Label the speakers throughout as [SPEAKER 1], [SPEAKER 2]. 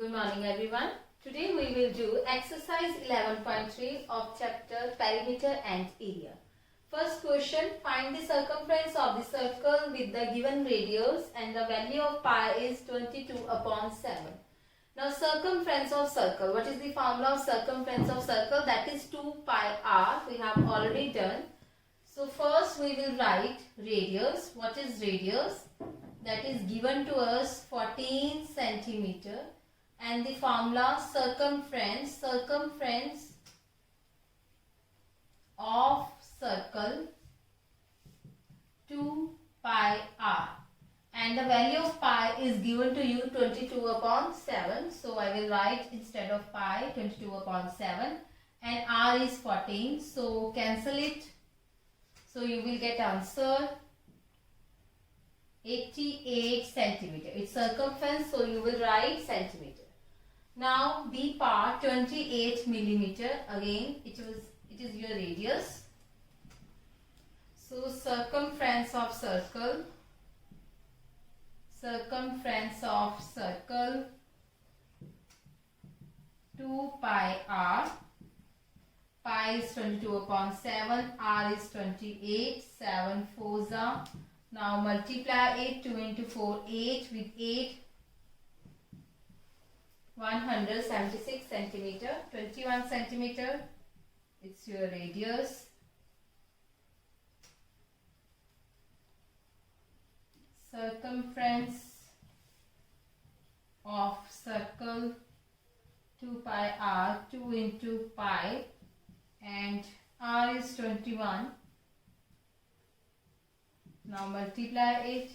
[SPEAKER 1] Good morning everyone. Today we will do exercise 11.3 of chapter perimeter and area. First question, find the circumference of the circle with the given radius and the value of pi is 22 upon 7. Now circumference of circle, what is the formula of circumference of circle? That is 2 pi r. We have already done. So first we will write radius. What is radius? That is given to us 14 centimeter. And the formula circumference of circle 2 pi r, and the value of pi is given to you 22 upon 7. So I will write instead of pi 22 upon 7 and r is 14. So cancel it. So you will get answer 88 centimeter. It's circumference, so you will write centimeter. Now B part 28 millimeter. Again it is your radius. So circumference of circle 2 pi r. Pi is 22 upon 7, r is 28, 7 4s are. Now multiply it, 2 into 4, 8 with 8. 176 centimeter, 21 centimeter, it's your radius. Circumference of circle 2 pi r, 2 into pi, and r is 21. Now multiply it,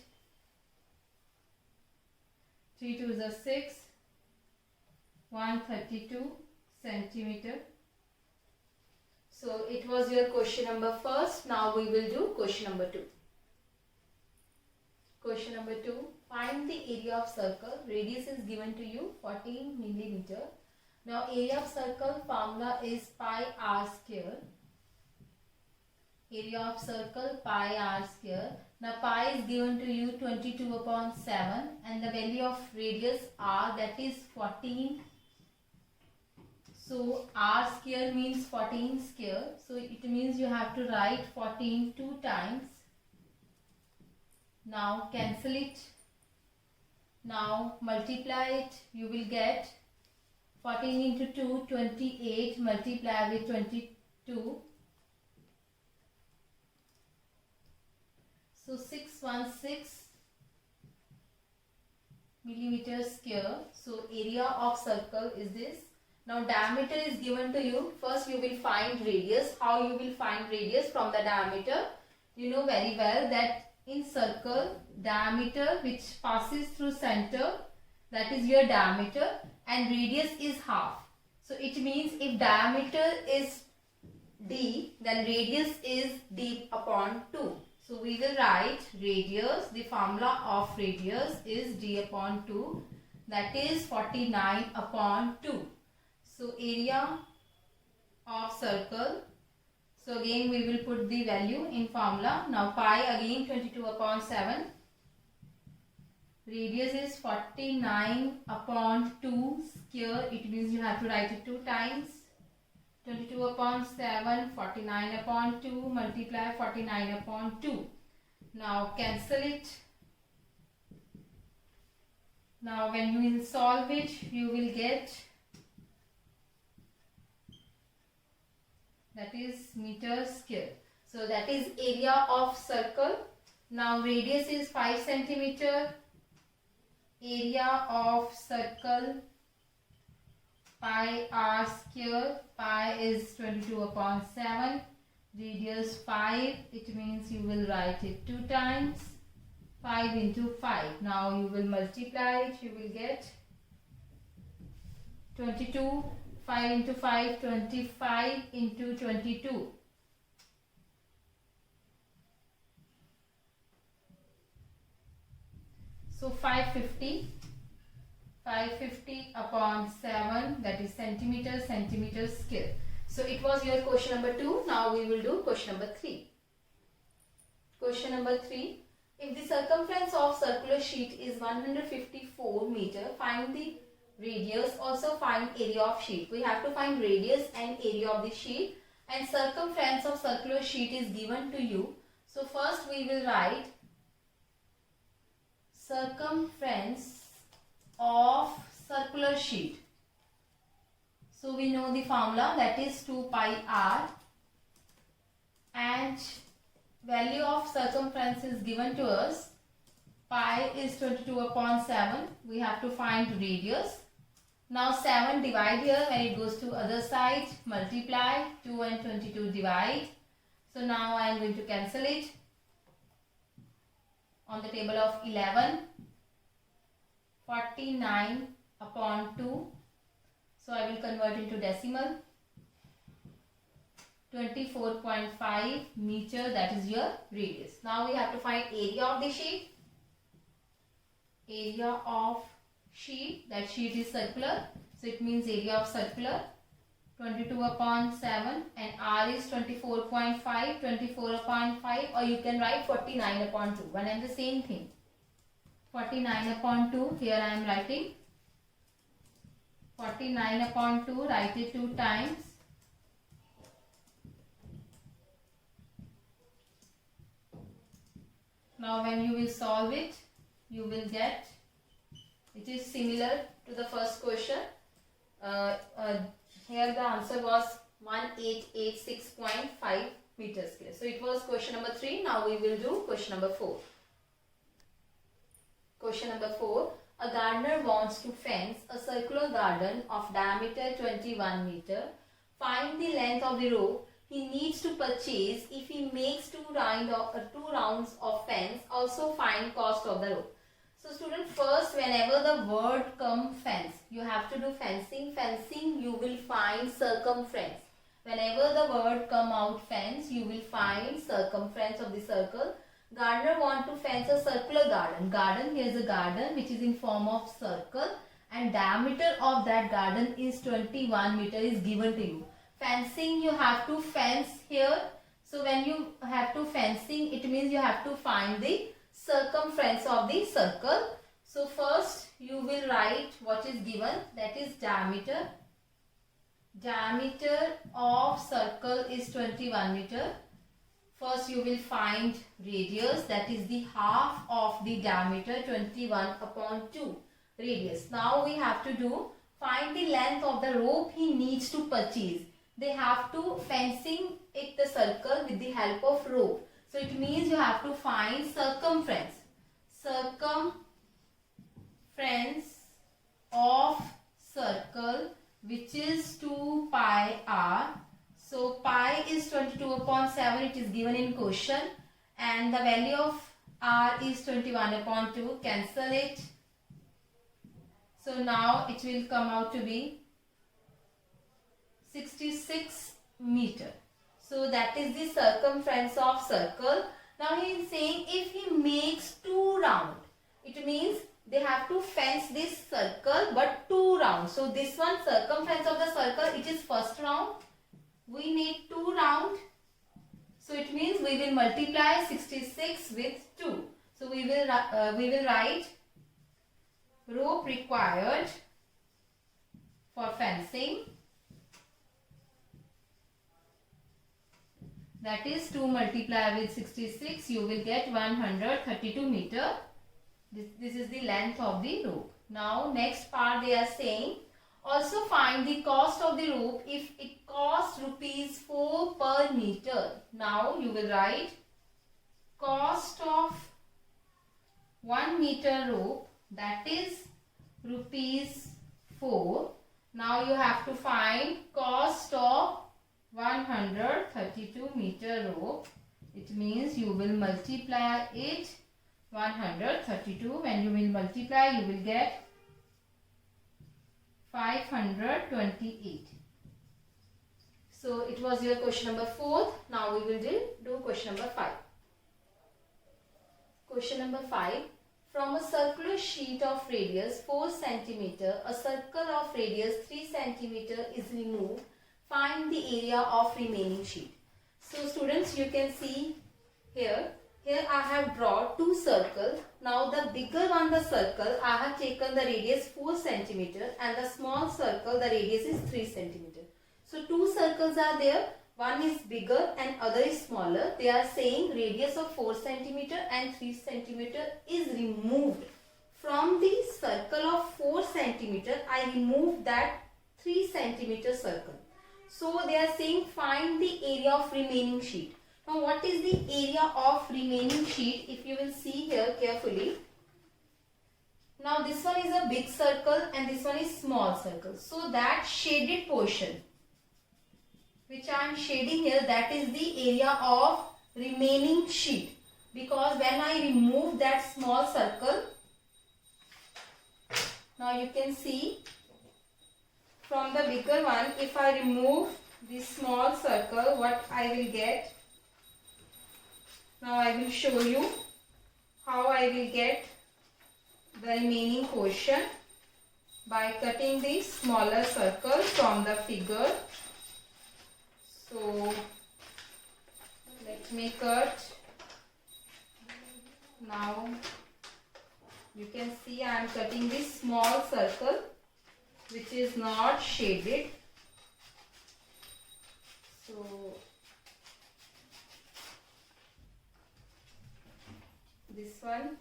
[SPEAKER 1] 3 2s are 6. 132 centimeter. So it was your question number first. Now we will do question number 2. Question number 2. Find the area of circle. Radius is given to you 14 millimeter. Now area of circle formula is pi r square. Area of circle pi r square. Now pi is given to you 22 upon 7 and the value of radius r, that is 14. So r square means 14 square. So it means you have to write 14 2 times. Now cancel it. Now multiply it. You will get 14 into 2, 28. Multiply with 22. So 616 millimeter square. So area of circle is this. Now diameter is given to you. First you will find radius. How you will find radius from the diameter? You know very well that in circle, diameter which passes through center, that is your diameter, and radius is half. So it means if diameter is d, then radius is d upon 2. So we will write radius. The formula of radius is d upon 2, that is 49 upon 2. So area of circle, so again we will put the value in formula. Now pi again 22 upon 7. Radius is 49 upon 2 square. It means you have to write it 2 times. 22 upon 7, 49 upon 2, multiply 49 upon 2. Now cancel it. Now when you will solve it, you will get, that is meter square. So that is area of circle. Now radius is 5 centimeter. Area of circle pi r square. Pi is 22 upon 7. Radius 5. It means you will write it 2 times. 5 into 5. Now you will multiply it. You will get 22. 5 into 5, 25 into 22. So 550 upon 7, that is centimeter square. So it was your question number 2. Now we will do question number 3. Question number 3. If the circumference of circular sheet is 154 meter, find the radius. Also find area of sheet. We have to find radius and area of the sheet, and circumference of circular sheet is given to you. So first we will write circumference of circular sheet. So we know the formula, that is 2 pi r, and value of circumference is given to us. Pi is 22 upon 7. We have to find radius. Now 7 divide here, when it goes to other side, multiply, 2 and 22 divide. So now I am going to cancel it. On the table of 11, 49 upon 2. So I will convert into decimal. 24.5 meter, that is your radius. Now we have to find area of the sheet. Area of sheet, that sheet is circular, so it means area of circular, 22 upon 7, and r is 24.5, 24 upon 5, or you can write 49 upon 2, one and the same thing. 49 upon 2, here I am writing 49 upon 2, write it 2 times. Now when you will solve it, you will get, it is similar to the first question. Here the answer was 1886.5 meter square. So it was question number 3. Now we will do question number 4. Question number 4. A gardener wants to fence a circular garden of diameter 21 meter. Find the length of the rope he needs to purchase if he makes 2 rounds of fence. Also find cost of the rope. So student, first whenever the word come fence, you have to do fencing. Fencing, you will find circumference. Whenever the word come out fence, you will find circumference of the circle. Gardener want to fence a circular garden. Garden, here is a garden which is in form of circle, and diameter of that garden is 21 meter is given to you. Fencing, you have to fence here. So when you have to fencing, it means you have to find the circumference of the circle. So first you will write what is given, that is diameter. Diameter of circle is 21 meter. First you will find radius, that is the half of the diameter, 21 upon 2 radius. Now we have to do, find the length of the rope he needs to purchase. They have to fencing it the circle with the help of rope. So it means you have to find circumference. Circumference of circle, which is 2 pi r. So pi is 22 upon 7, it is given in question, and the value of r is 21 upon 2. Cancel it. So now it will come out to be 66 meter. So that is the circumference of circle. Now he is saying if he makes 2 rounds, it means they have to fence this circle but 2 rounds. So this one, circumference of the circle, it is first round. We need 2 rounds. So it means we will multiply 66 with 2. So we will write rope required for fencing, that is 2 multiply with 66, you will get 132 meter. This is the length of the rope. Now next part they are saying, also find the cost of the rope if it costs rupees 4 per meter. Now you will write cost of 1 meter rope, that is rupees 4. Now you have to find cost of 132 meter rope. It means you will multiply it 132. When you will multiply, you will get 528. So it was your question number 4. Now we will do question number 5. Question number 5. From a circular sheet of radius 4 cm, a circle of radius 3 cm is removed. Find the area of remaining sheet. So students, you can see here here I have drawn two circles. Now the bigger one, the circle, I have taken the radius 4 centimeter, and the small circle, the radius is 3 centimeter. So two circles are there. One is bigger and other is smaller. They are saying radius of 4 centimeter and 3 centimeter is removed. From the circle of 4 centimeter, I remove that 3 centimeter circle. So they are saying find the area of remaining sheet. Now what is the area of remaining sheet? If you will see here carefully. Now this one is a big circle and this one is small circle. So that shaded portion which I am shading here, that is the area of remaining sheet. Because when I remove that small circle, now you can see from the bigger one, if I remove this small circle, what I will get. Now I will show you how I will get the remaining portion by cutting the smaller circle from the figure. So let me cut. Now you can see I am cutting this small circle which is not shaded. So this one.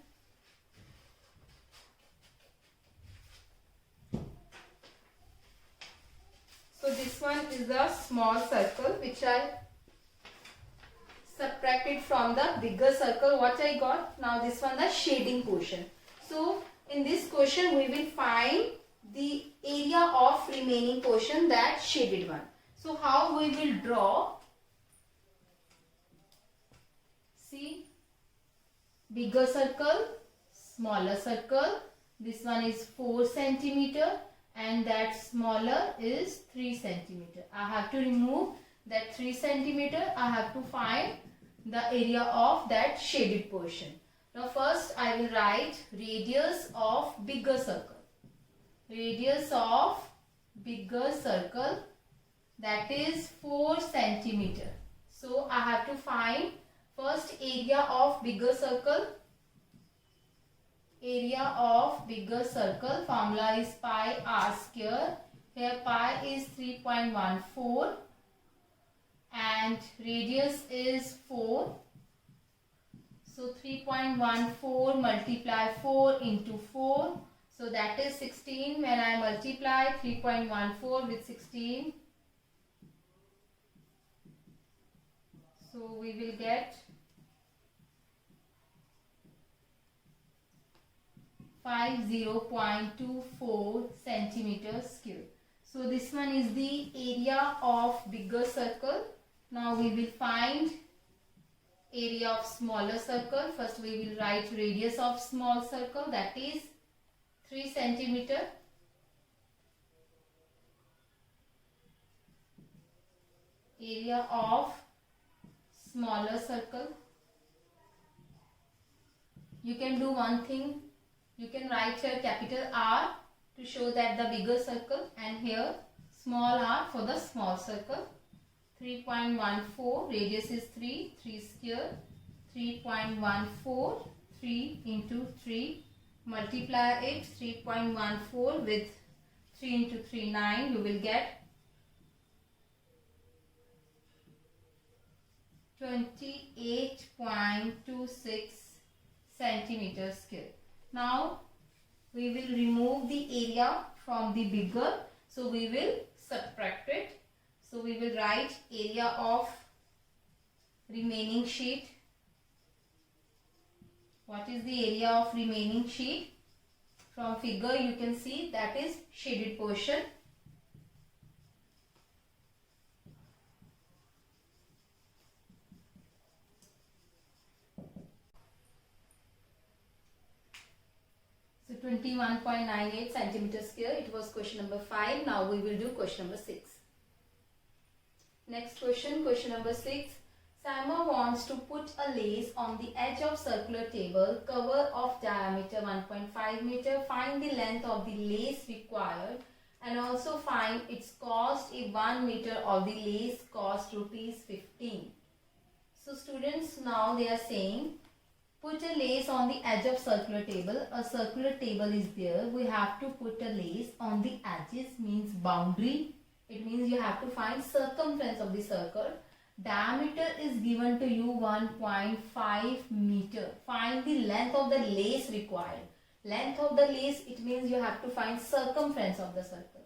[SPEAKER 1] So this one is the small circle which I subtracted from the bigger circle. What I got? Now this one, the shading portion. So in this question we will find the area of remaining portion, that shaded one. So how we will draw? See, bigger circle, smaller circle. This one is 4 centimeter. And that smaller is 3 centimeter. I have to remove that 3 centimeter. I have to find the area of that shaded portion. Now first I will write radius of bigger circle. Radius of bigger circle, that is 4 centimeter. So I have to find first area of bigger circle. Area of bigger circle, formula is pi r square. Here pi is 3.14 and radius is 4. So 3.14 multiply 4 into 4. So that is 16. When I multiply 3.14 with 16, so we will get 50.24 centimeters square. So this one is the area of bigger circle. Now we will find area of smaller circle. First we will write radius of small circle, that is 3 centimeter. Area of smaller circle. You can do one thing. You can write here capital R to show that the bigger circle, and here small r for the small circle. 3.14, radius is 3, 3 square, 3.14, 3 into 3, multiply it, 3.14 with 3 into 3, 9, you will get 28.26 centimeters square. Now we will remove the area from the bigger, so we will subtract it. So we will write area of remaining sheet. What is the area of remaining sheet? From figure you can see that is shaded portion. So 21.98 centimeters square. It was question number 5. Now we will do question number 6. Next question, question number 6. Simon wants to put a lace on the edge of circular table, cover of diameter 1.5 meter. Find the length of the lace required and also find its cost if 1 meter of the lace cost rupees 15. So students, now they are saying Put a lace on the edge of circular table. A circular table is there. We have to put a lace on the edges, means boundary. It means you have to find circumference of the circle. Diameter is given to you 1.5 meter. Find the length of the lace required. Length of the lace, it means you have to find circumference of the circle.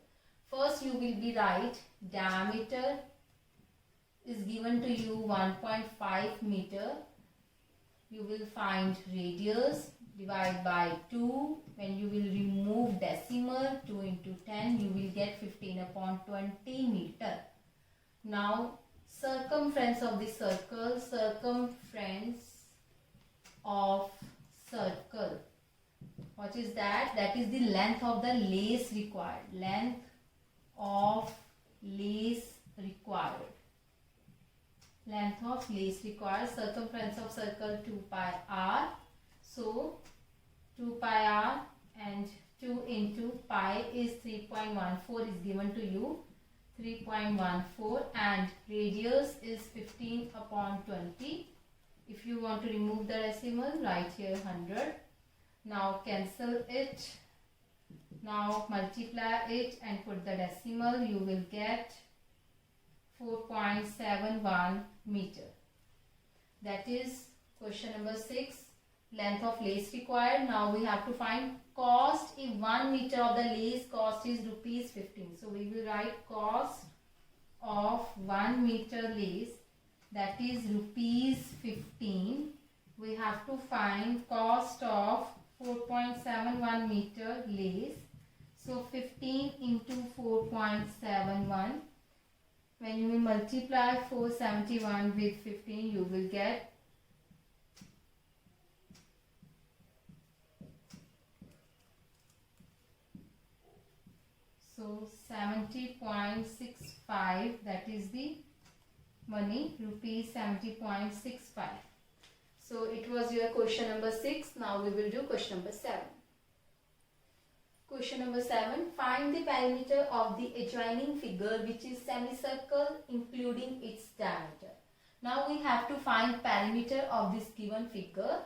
[SPEAKER 1] First you will be right, diameter is given to you 1.5 meter. You will find radius, divide by 2. When you will remove decimal, 2 into 10, you will get 15 upon 20 meter. Now circumference of the circle, circumference of circle. What is that? That is the length of the lace required. Length of lace required. Length of lace required. Circumference of circle 2 pi r. So 2 pi r and 2 into pi is 3.14 is given to you. 3.14 and radius is 15 upon 20. If you want to remove the decimal, write here 100. Now cancel it. Now multiply it and put the decimal. You will get 4.71 meter. That is question number 6. Length of lace required. Now we have to find cost. If 1 meter of the lace cost is rupees 15. So we will write cost of 1 meter lace, that is rupees 15. We have to find cost of 4.71 meter lace. So 15 into 4.71. When you will multiply 471 with 15, you will get 70.65, that is the money, rupees 70.65. So it was your question number 6. Now we will do question number 7. Question number 7. Find the perimeter of the adjoining figure which is semicircle including its diameter. Now we have to find perimeter of this given figure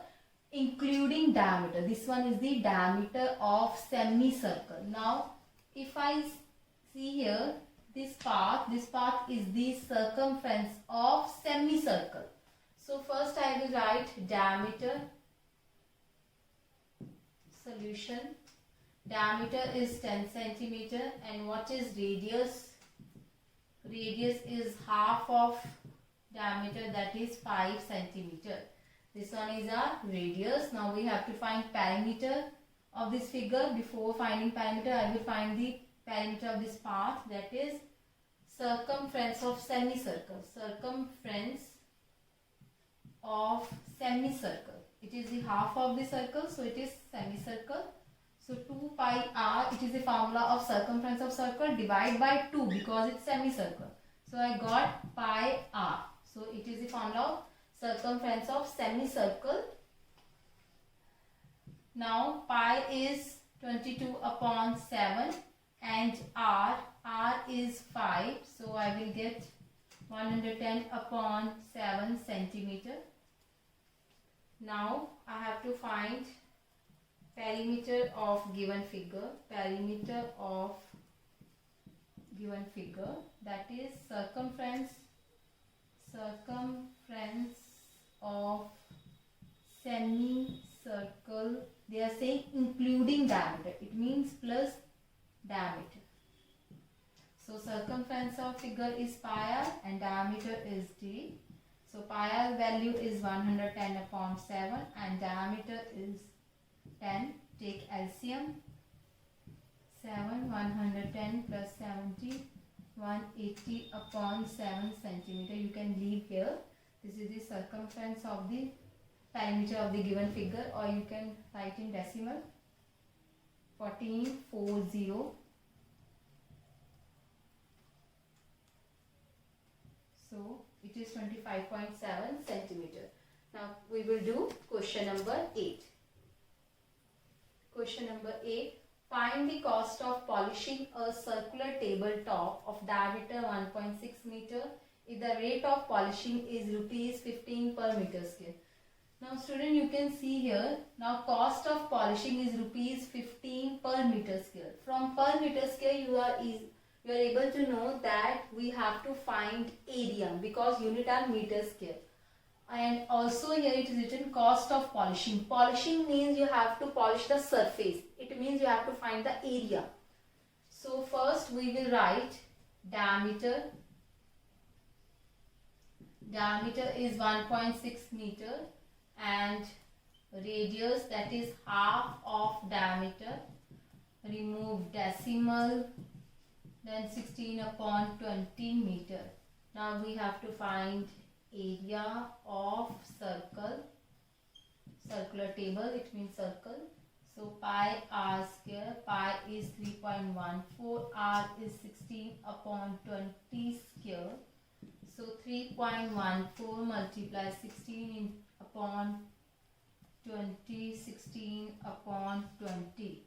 [SPEAKER 1] including diameter. This one is the diameter of semicircle. Now if I see here, this part is the circumference of semicircle. So first I will write diameter. Solution. Diameter is 10 centimeter and what is radius? Radius is half of diameter, that is 5 centimeter. This one is our radius. Now we have to find perimeter of this figure. Before finding perimeter, I will find the perimeter of this part, that is circumference of semicircle. Circumference of semicircle. It is the half of the circle, so it is semicircle. So 2 pi r, it is the formula of circumference of circle, divide by 2 because it's semicircle. So I got pi r. So it is the formula of circumference of semicircle. Now pi is 22 upon 7 and r is 5. So I will get 110 upon 7 centimeter. Now I have to find perimeter of given figure. Perimeter of given figure, that is circumference of semicircle. They are saying including diameter. It means plus diameter. So circumference of figure is pi r and diameter is d. So pi r value is 110 upon 7 and diameter is 10. Take LCM. 7, 110 plus 70, 180 upon 7 centimeter. You can leave here. This is the circumference of the perimeter of the given figure, or you can write in decimal. 1440. So it is 25.7 centimeter. Now we will do question number 8. Question number 8. Find the cost of polishing a circular tabletop of diameter 1.6 meter if the rate of polishing is rupees 15 per meter square. Now student, you can see here, now cost of polishing is rupees 15 per meter square. From per meter square you are able to know that we have to find area because unit are meter square. And also here it is written cost of polishing. Polishing means you have to polish the surface. It means you have to find the area. So first we will write diameter. Diameter is 1.6 meter and radius, that is half of diameter. Remove decimal, then 16 upon 20 meter. Now we have to find area of circle, circular table, it means circle. So pi r square, pi is 3.14, r is 16 upon 20 square. So 3.14 multiply 16 upon 20, 16 upon 20.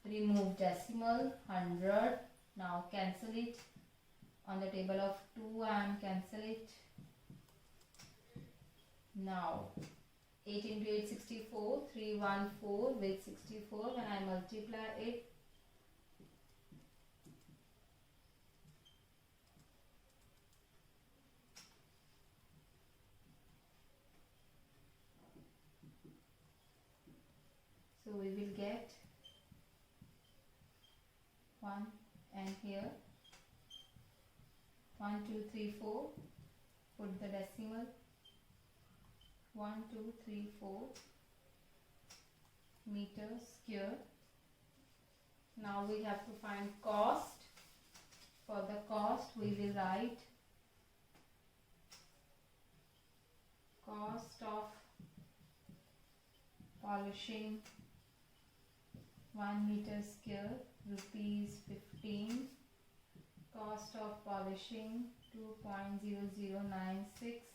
[SPEAKER 1] Remove decimal, 100. Now cancel it. On the table of 2 I am cancel it. Now 8 into 8, 64, 314 with 64. When I multiply it, so we will get 1 and here 1, 2, 3, 4. Put the decimal. 1, 2, 3, 4 meter square. Now we have to find cost. For the cost we will write cost of polishing 1 meter square rupees 15. Cost of polishing 2.0096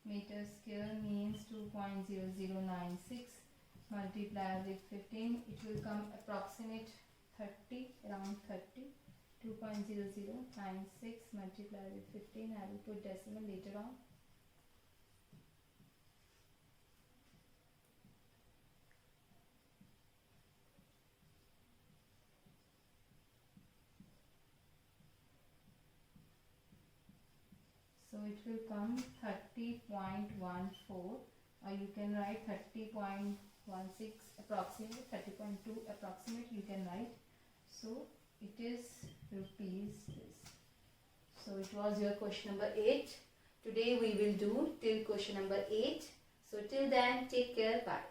[SPEAKER 1] meter square means 2.0096 multiply with 15, it will come approximate 30, around 30. 2.0096 multiply with 15, I will put decimal later on. So it will come 30.14, or you can write 30.16 approximate, 30.2 approximate you can write. So it is rupees this. So it was your question number 8. Today we will do till question number 8. So till then, take care, bye.